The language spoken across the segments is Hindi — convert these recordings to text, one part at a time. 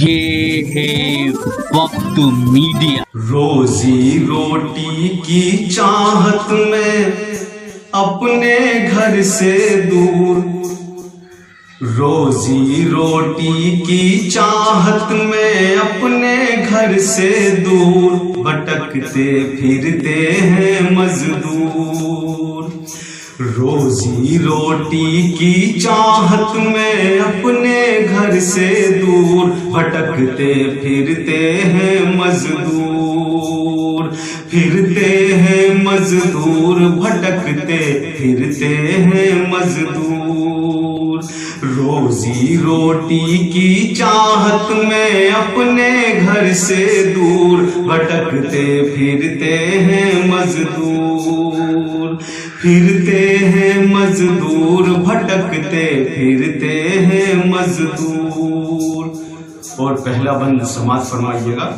ये है वक्त मीडिया। रोजी रोटी की चाहत में अपने घर से दूर, रोजी रोटी की चाहत में अपने घर से दूर भटकते फिरते हैं मजदूर। रोजी रोटी की चाहत में अपने घर से दूर भटकते फिरते हैं मजदूर, फिरते हैं मजदूर, भटकते फिरते हैं मजदूर। रोजी रोटी की चाहत में अपने घर से दूर भटकते फिरते हैं मजदूर, फिरते हैं मजदूर, भटकते फिरते हैं मजदूर। और पहला बंद समाज फरमाइएगा।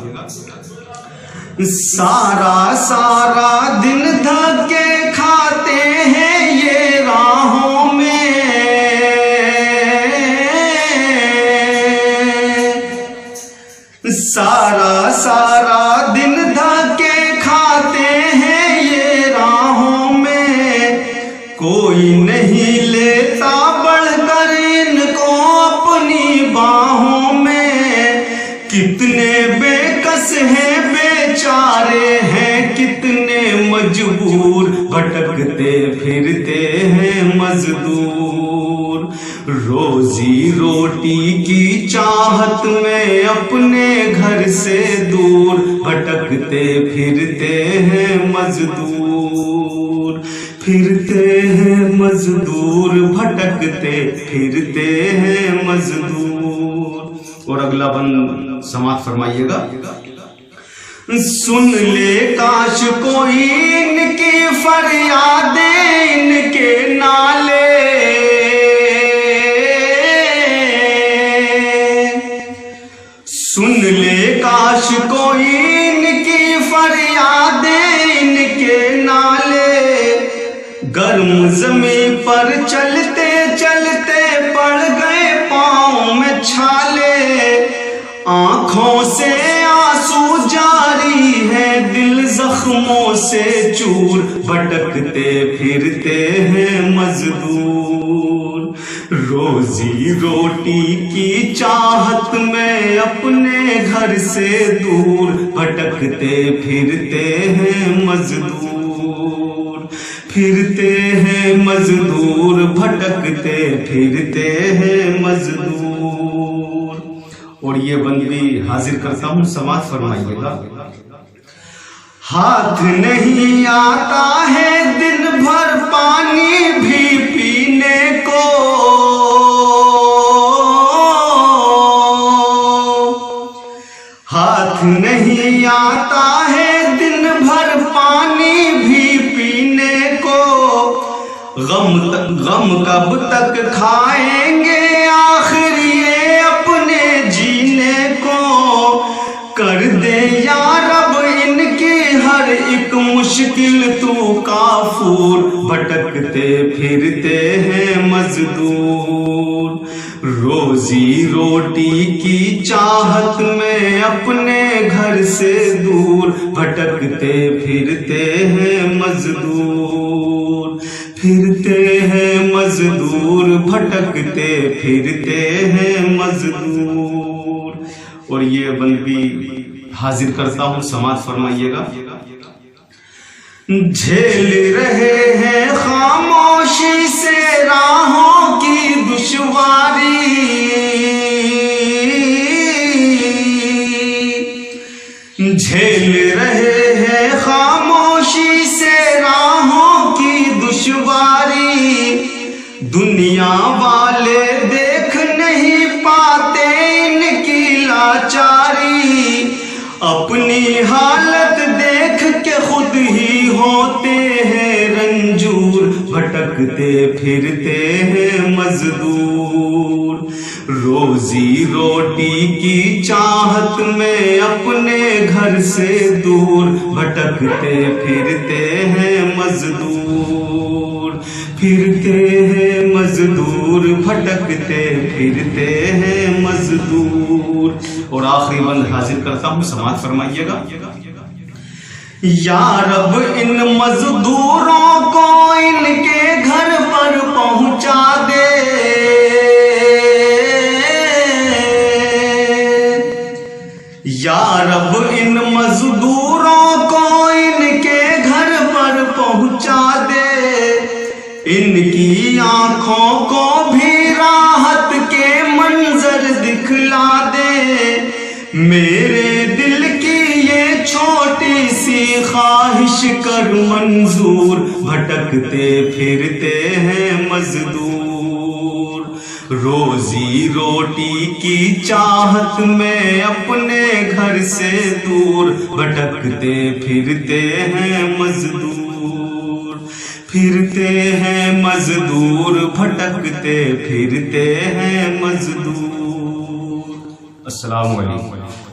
सारा सारा दिन धक्के खाते हैं ये राहों में, सारा सारा दिन धक्के खाते हैं ये राहों में, कोई नहीं लेता बढ़कर इनको अपनी बाहों में। कितने बेकस हैं बेचारे हैं कितने मजबूर, भटकते फिरते हैं मजदूर। रोजी रोटी की चाहत में अपने घर से दूर भटकते फिरते हैं मजदूर, फिरते हैं मजदूर, भटकते फिरते हैं मजदूर। और अगला बंद समाप्त फरमाइएगा। सुन ले काश कोई इनकी फरियादें इनके नाले, सुन ले काश कोई इनकी फरियादें इनके नाले। गर्म जमीन पर चलते चलते पड़ गए पाँव में छाले, आंखों से आंसू जारी है दिल जख्मों से चूर, भटकते फिरते हैं मजदूर। रोजी रोटी की चाहत में अपने घर से दूर भटकते फिरते हैं मजदूर, फिरते हैं मजदूर, भटकते फिरते हैं मजदूर। और ये बंद भी हाजिर करता हूं, समाज फरमाइएगा। हाथ नहीं आता है दिन भर पानी भी पीने को, हाथ नहीं आता है दिन भर पानी भी पीने को। गम कब तक खाएंगे आखिर ये अपने जीने को। कर दे या रब इनकी हर एक मुश्किल तू काफूर, भटकते फिरते हैं मजदूर। रोजी रोटी की चाहत में अपने घर से दूर भटकते फिरते हैं मजदूर, फिरते हैं मजदूर, भटकते फिरते हैं मजदूर। और ये बंद भी हाजिर करता हूं, समाज फरमाइएगा। झेल रहे हैं खामोशी से राहों की दुश्वारी, झेल रहे हैं खामोशी से राहों की दुश्वारी। दुनिया वाले देख नहीं पाते इनकी लाचारी, अपनी हालत देख के खुद ही होते हैं रंजूर, भटकते फिरते हैं मजदूर। रोजी रोटी की चाहत में अपने घर से दूर भटकते फिरते हैं मजदूर, फिरते हैं मजदूर, भटकते फिरते हैं मजदूर। और आखिरी बंद हाजिर करता हूं, समाज फरमाइएगा। या रब इन मजदूरों को इनके घर पर पहुंचा दे, या रब इन मजदूरों को इनके घर पर पहुंचा दे, इनकी आंखों को भी राहत के मंजर दिखला दे। मेरे दिल की ये छोटी सी ख्वाहिश कर मंजूर, भटकते फिरते हैं मजदूर, रोजी रोटी की चाहत में अपने घर से दूर भटकते फिरते हैं मजदूर, फिरते हैं मजदूर, भटकते फिरते हैं मजदूर। अस्सलाम वालेकुम।